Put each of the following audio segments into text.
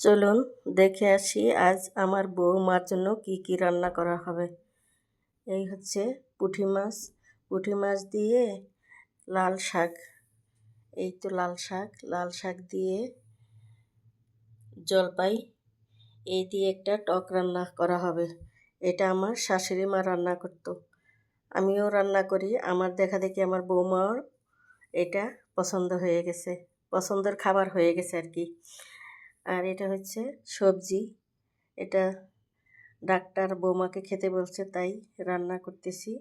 চলুন দেখে আসি আজ আমার বৌমার জন্য কি কি রান্না করা হবে। এই হচ্ছে পুঁটি মাছ দিয়ে লাল শাক। এই তো লাল শাক দিয়ে জলপাই এই দিয়ে একটা টক রান্না করা হবে। এটা আমার শাশুড়ি মা রান্না করতো, আমিও রান্না করি। আমার দেখা দেখি আমার বৌমার এটা পছন্দের খাবার হয়ে গেছে আর কি। আর এটা হচ্ছে সবজি, এটা ডাক্তার বৌমাকে খেতে বলছে তাই রান্না করতেছি।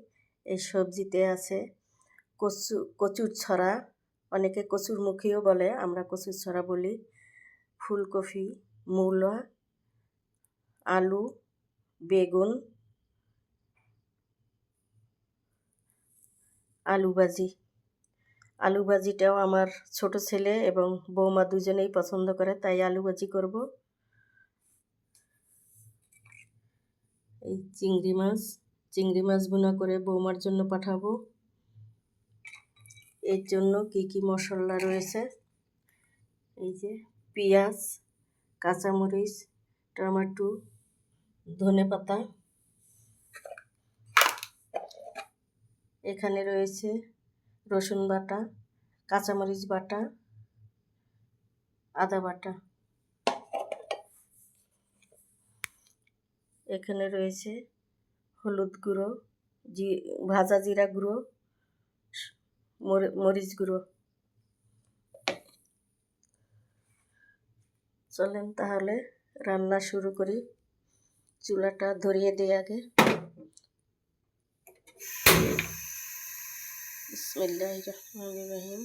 এই সবজিতে আছে কচুর ছড়া, অনেকে কচুর মুখিও বলে, আমরা কচুর ছড়া বলি, ফুলকপি, মূলা, আলু, বেগুন, আলু ভাজিটাও আমার ছোট ছেলে এবং বৌমা দুজনেই পছন্দ করে, তাই আলু ভাজি করব। এই চিংড়ি মাছ ভুনা করে বৌমার জন্য পাঠাবো। এর জন্য কি কি মশলা রয়েছে, এই যে পেঁয়াজ, কাঁচামরিচ, টমেটো, ধনেপাতা, এখানে রয়েছে রসুন বাটা, কাঁচামরিচ বাটা, আদা বাটা, এখানে রয়েছে হলুদ গুঁড়ো, ভাজা জিরা গুঁড়ো, মরিচ গুঁড়ো। চলেন তাহলে রান্না শুরু করি। চুলাটা ধরিয়ে দিই আগে। বিসমিল্লাহির রহমানির রহিম।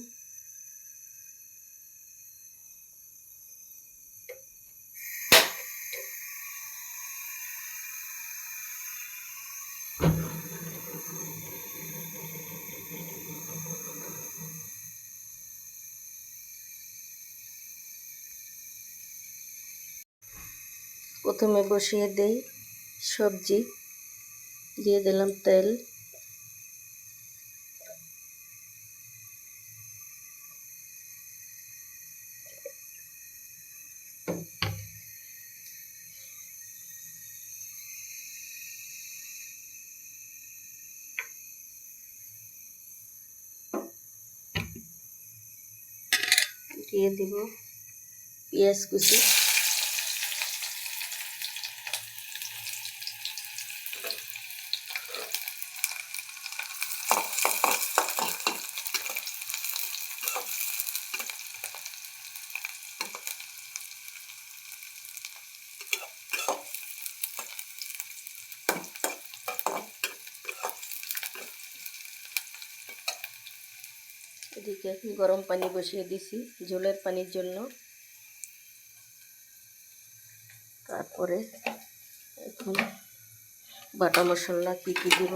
প্রথমে বসিয়ে দেই সবজি, দিয়ে দিলাম তেল, দিয়ে দিব পেঁয়াজ কুচি, এদিকে গরম পানি বসিয়ে দিছি ঝোলের পানির জন্য। তারপরে এখন বাটা মশলা কি কি দিব,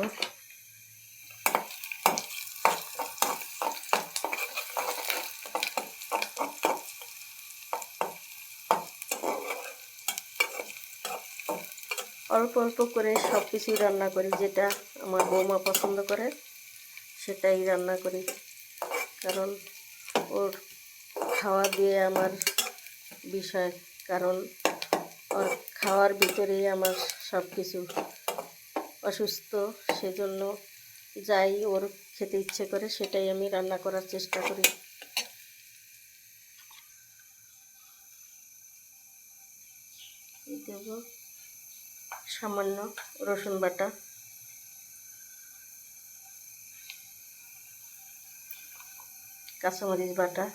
অল্প অল্প করে সব কিছুই রান্না করি, যেটা আমার বৌমা পছন্দ করে সেটাই রান্না করি, কারণ ওর খাওয়া দিয়ে আমার বিষয়, কারণ ওর খাওয়ার ভিতরেই আমার সব কিছু। অসুস্থ, সেজন্য যাই ওর খেতে ইচ্ছে করে সেটাই আমি রান্না করার চেষ্টা করি। দেব সামান্য রসুন বাটা, কাঁচামরিচ বাটা,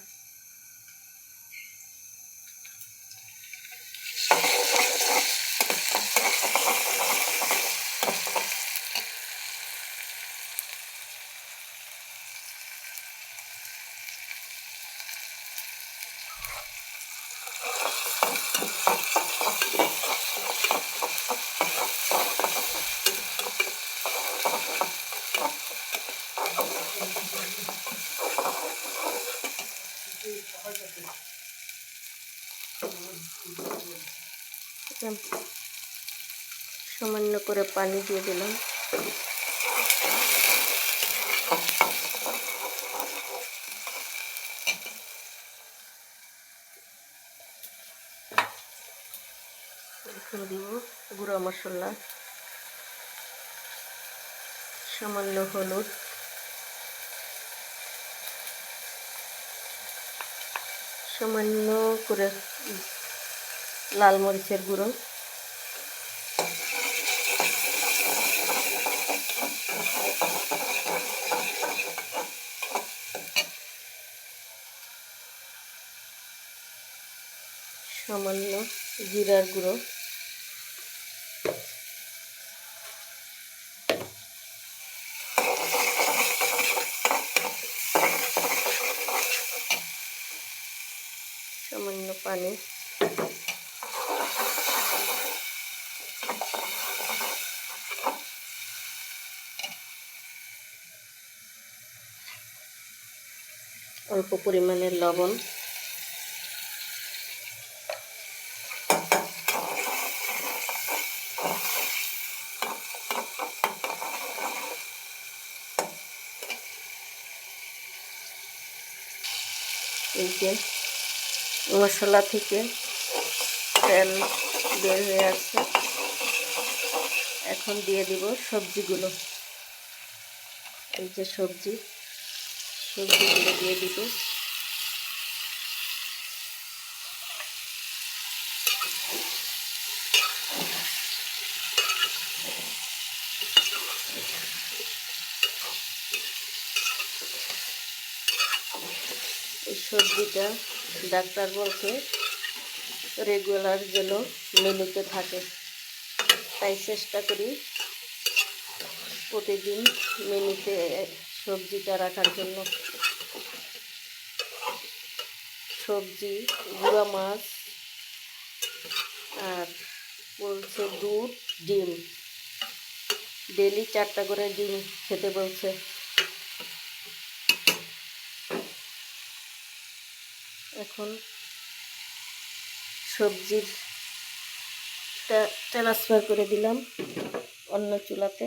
সামান্য করে পানি দিয়ে দিলাম। এখন দিব গুঁড়া মশলা, সামান্য হলুদ, সামান্য করে লাল মরিচের গুঁড়ো, সামান্য জিরার গুঁড়ো, সামান্য পানি, অল্প পরিমাণের লবণ, এই যে মশলা থেকে তেল বের হয়ে আসছে। এখন দিয়ে দিব সবজিগুলো। এই যে সবজিগুলো দিয়ে দিব। এই সবজিটা ডাক্তার বলছে রেগুলার যেন মেনুতে থাকে, তাই চেষ্টা করি প্রতিদিন মেনুতে সবজিটা রাখার জন্য। সবজি, গুঁড়া মাছ, আর বলছে দুধ, ডিম, ডেলি 4টা করে ডিম খেতে বলছে। এখন সবজিটা ট্রান্সফার করে দিলাম অন্য চুলাতে।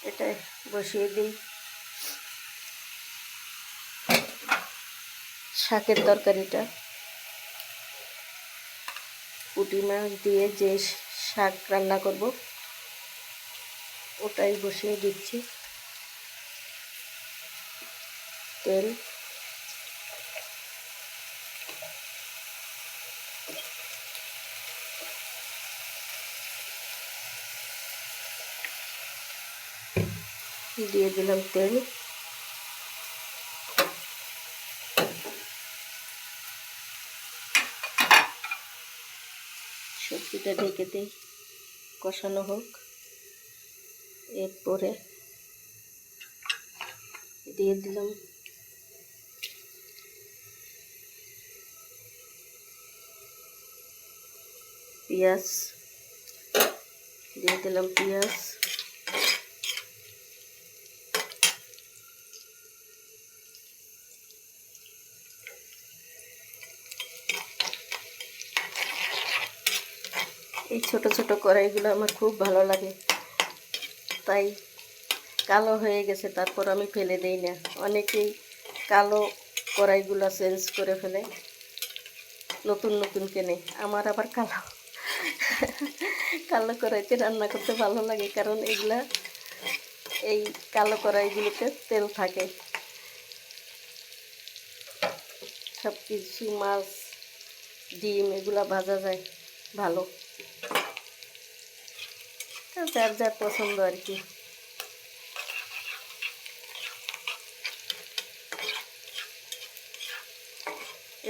এটা বসিয়ে দিই শাকের তরকারিটা। পুঁটি মাছ দিয়ে যে শাক রান্না করব ওটাই বসিয়ে দিচ্ছি। তেল, দিয়ে দিলাম তেল, সবজিটা ঢেকে দিই, কষানো হোক। এরপরে দিয়ে দিলাম পেঁয়াজ, দিয়ে দিলাম পেঁয়াজ, এই ছোট ছোট কড়াইগুলো আমার খুব ভালো লাগে, তাই কালো হয়ে গেছে তারপর আমি ফেলে দেই না। অনেকেই কালো কড়াইগুলো চেঞ্জ করে ফেলে, নতুন নতুন কেনে। আমার আবার কালো কড়াইতে রান্না করতে ভালো লাগে, কারণ এই কালো কড়াইগুলোতে তেল থাকে। সব কিছু মাছ, ডিম এগুলা ভাজা যায় ভালো, যার যার পছন্দ আর কি।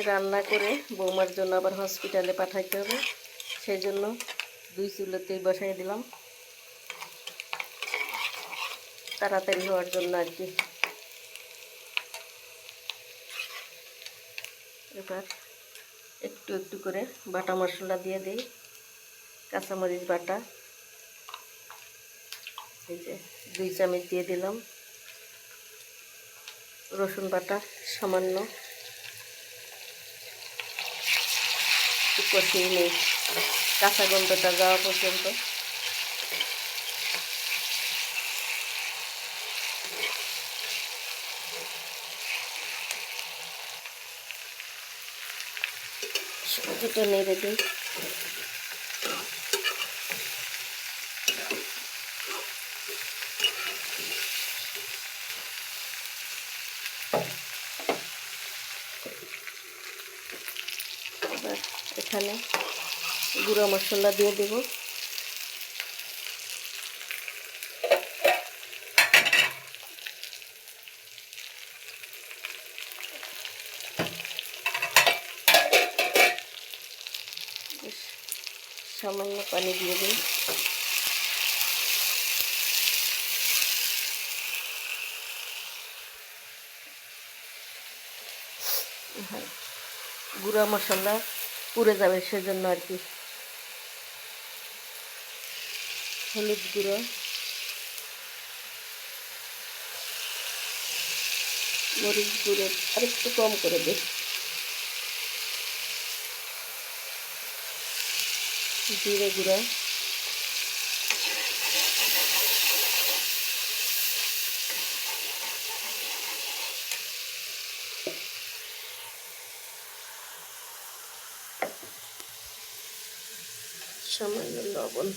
রান্না করে বৌমার জন্য আবার হসপিটালে পাঠাইতে হবে, সেই জন্য 2 চুলোতেই বসাই দিলাম, তাড়াতাড়ি হওয়ার জন্য আর কি। এবার একটু একটু করে বাটা মশলা দিয়ে দিই, কাঁচামরিচ বাটা, এই যে 2 চামচ দিয়ে দিলাম, রসুন বাটা সামান্য, কষিয়ে নিই কাঁচা গন্ধটা যাওয়া পর্যন্ত। দুটো নেড়ে দিই। এবার এখানে গুঁড়ো মশলা দিয়ে দেব। সামান্য পানি দিয়ে দিই। গুঁড়া মশলা পুড়ে যাবে সেজন্য আর কি। হলুদ গুঁড়ো, মরিচ গুঁড়ো আর একটু কম করে দিই, জিরে গুঁড়ো, সামান্য লবণ,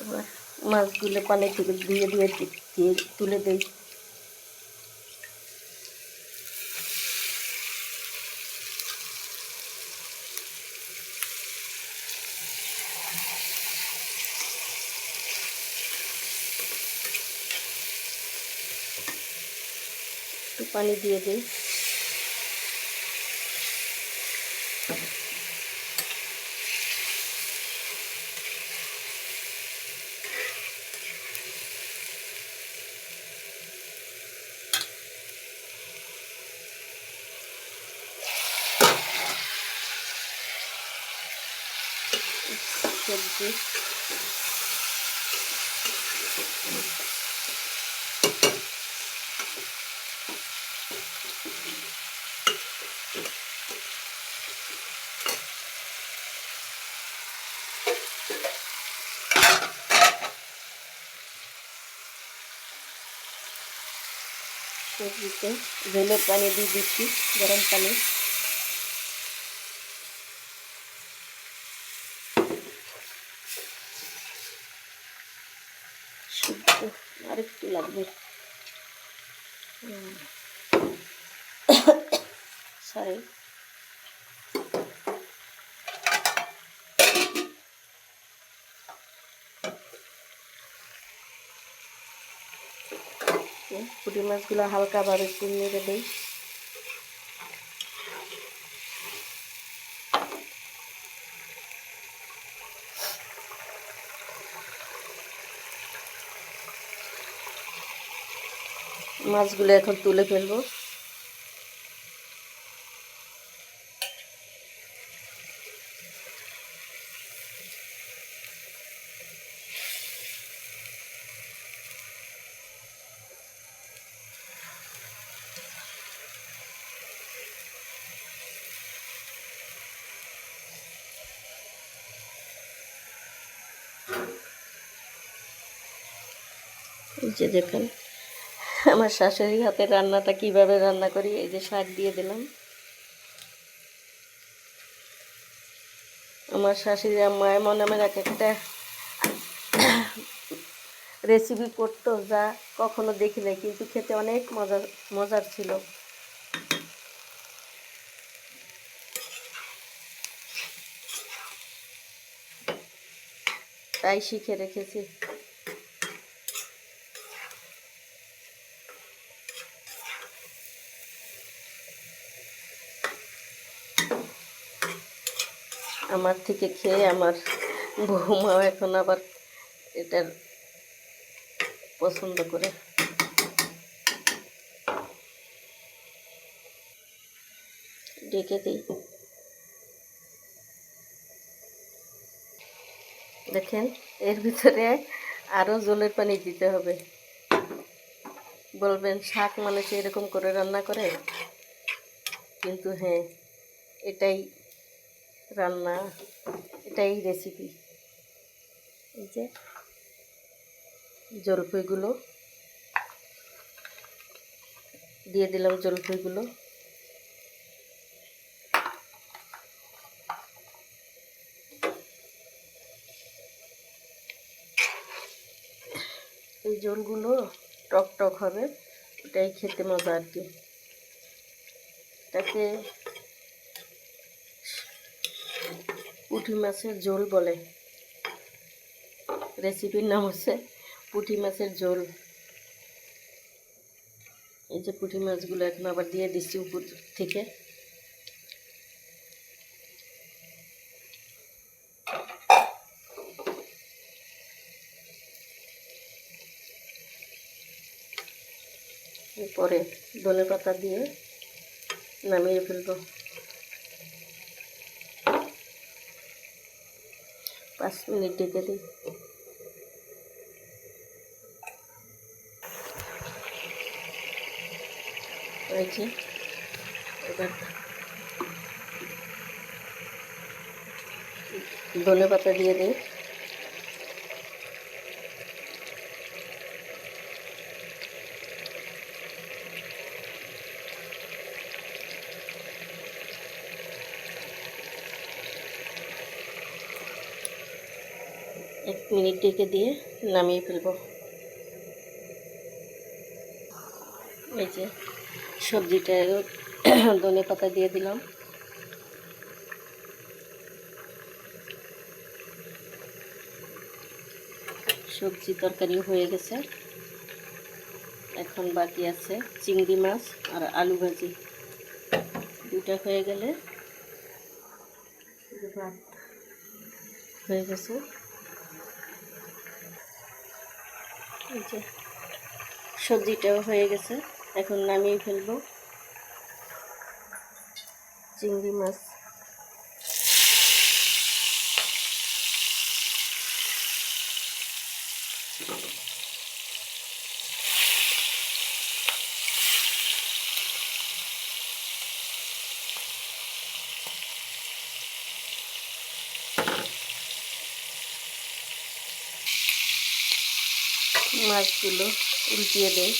এবার মাছগুলো পানি থেকে দিয়ে তুলে দিই। একটু পানি দিয়ে দিই। সবজি সবজিতে ঝোলের পানি দিয়ে দিচ্ছি, গরম পানি। আরেকটু লাগবে, সরি। পুঁটি মাছগুলো হালকাভাবে একটু নেড়ে দিই। মাছগুলো এখন তুলে ফেলবো। এই যে দেখুন আমার শাশুড়ির হাতের রান্নাটা কিভাবে রান্না করি। এই যে শাক দিয়ে দিলাম। আমার শাশুড়ি আম্মা এমন আমার এক একটা রেসিপি করতো যা কখনো দেখি নাই, কিন্তু খেতে অনেক মজার ছিল। তাই শিখে রেখেছি। আমার থেকে খেয়ে আমার বৌমাও এখন আবার এটার পছন্দ করে। ঢেকে দিই। দেখেন এর ভিতরে আরও জলের পানি দিতে হবে। বলবেন শাক মানুষ এরকম করে রান্না করে? কিন্তু হ্যাঁ, এটাই রান্না, এটাই রেসিপি। এই যে জলপাইগুলো দিয়ে দিলাম, জলপাইগুলো এই ঝোলগুলো টক টক হবে, এটাই খেতে মজা আর কি। এটাকে পুঁটি মাছের ঝোল বলে, রেসিপির নাম হচ্ছে পুঁটি মাছের ঝোল। এই যে পুঁটি মাছগুলো এখন আবার দিয়ে দিচ্ছি উপর থেকে। এরপরে ধনেপাতা দিয়ে নামিয়ে ফেলবো। 5 মিনিট ঢেকে দিই। হয়েছে, এবার ধনেপাতা দিয়ে দিই। এক মিনিট ঢেকে দিয়ে নামিয়ে ফেলবো। এই যে সবজিটা ধনেপাতা দিয়ে দিলাম। সবজি তরকারি হয়ে গেছে, এখন বাকি আছে চিংড়ি মাছ আর আলু ভাজি। দুটা হয়ে গেলে ভাত হয়ে গেছে। এই যে সবজিটাও হয়ে গেছে, এখন নামিয়ে ফেলবো। চিংড়ি মাছ মাছগুলো উল্টিয়ে দেয়।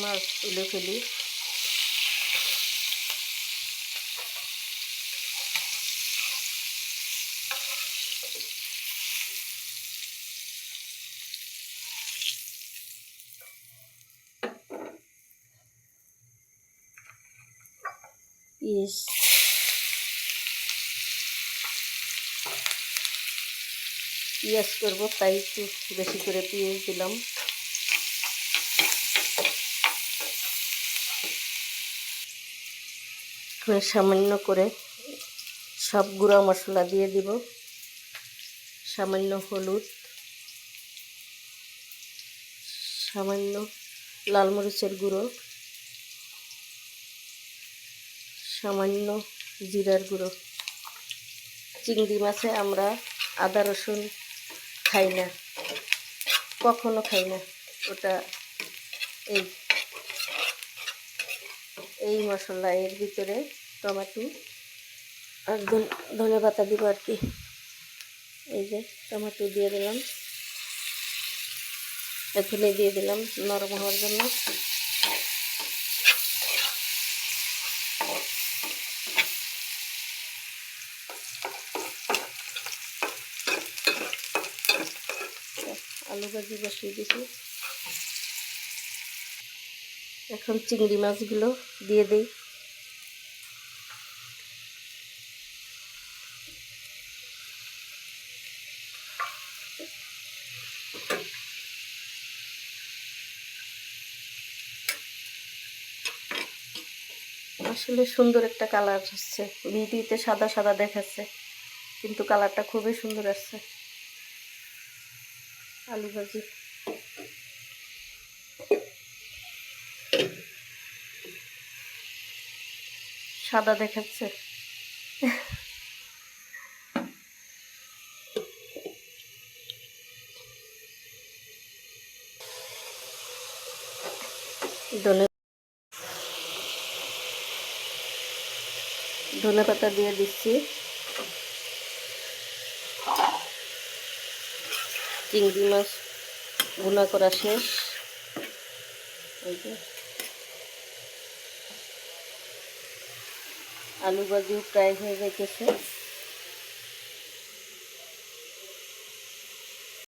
মাছ তুলে ফেলি। পেঁয়াজ করবো, তাই একটু বেশি করে পেঁয়াজ দিলাম। সামান্য করে সব গুঁড়া মশলা দিয়ে দিব। সামান্য হলুদ, সামান্য লাল মরিচের গুঁড়ো, সামান্য জিরার গুঁড়ো। চিংড়ি মাছে আমরা আদা রসুন খাই না, কখনো খাই না। ওটা এই মশলা, এর ভিতরে টমেটো আর ধনেপাতা দিব আর কি। এই যে টমেটো দিয়ে দিলাম, এখনই দিয়ে দিলাম নরম হওয়ার জন্য। আলু ভাজি বসিয়ে দিছি, এখন চিংড়ি মাছগুলো দিয়ে দিই। আসলে সুন্দর একটা কালার হচ্ছে, ভিডিওতে সাদা সাদা দেখাচ্ছে কিন্তু কালারটা খুবই সুন্দর আসছে। আলু ভাজি সাদা দেখাচ্ছে। ধনে পাতা দিয়ে দিচ্ছি। চিংড়ি মাছ ভুনা করা শেষ। এই যে আলু ভাজিও প্রায় হয়ে যাইতেছে।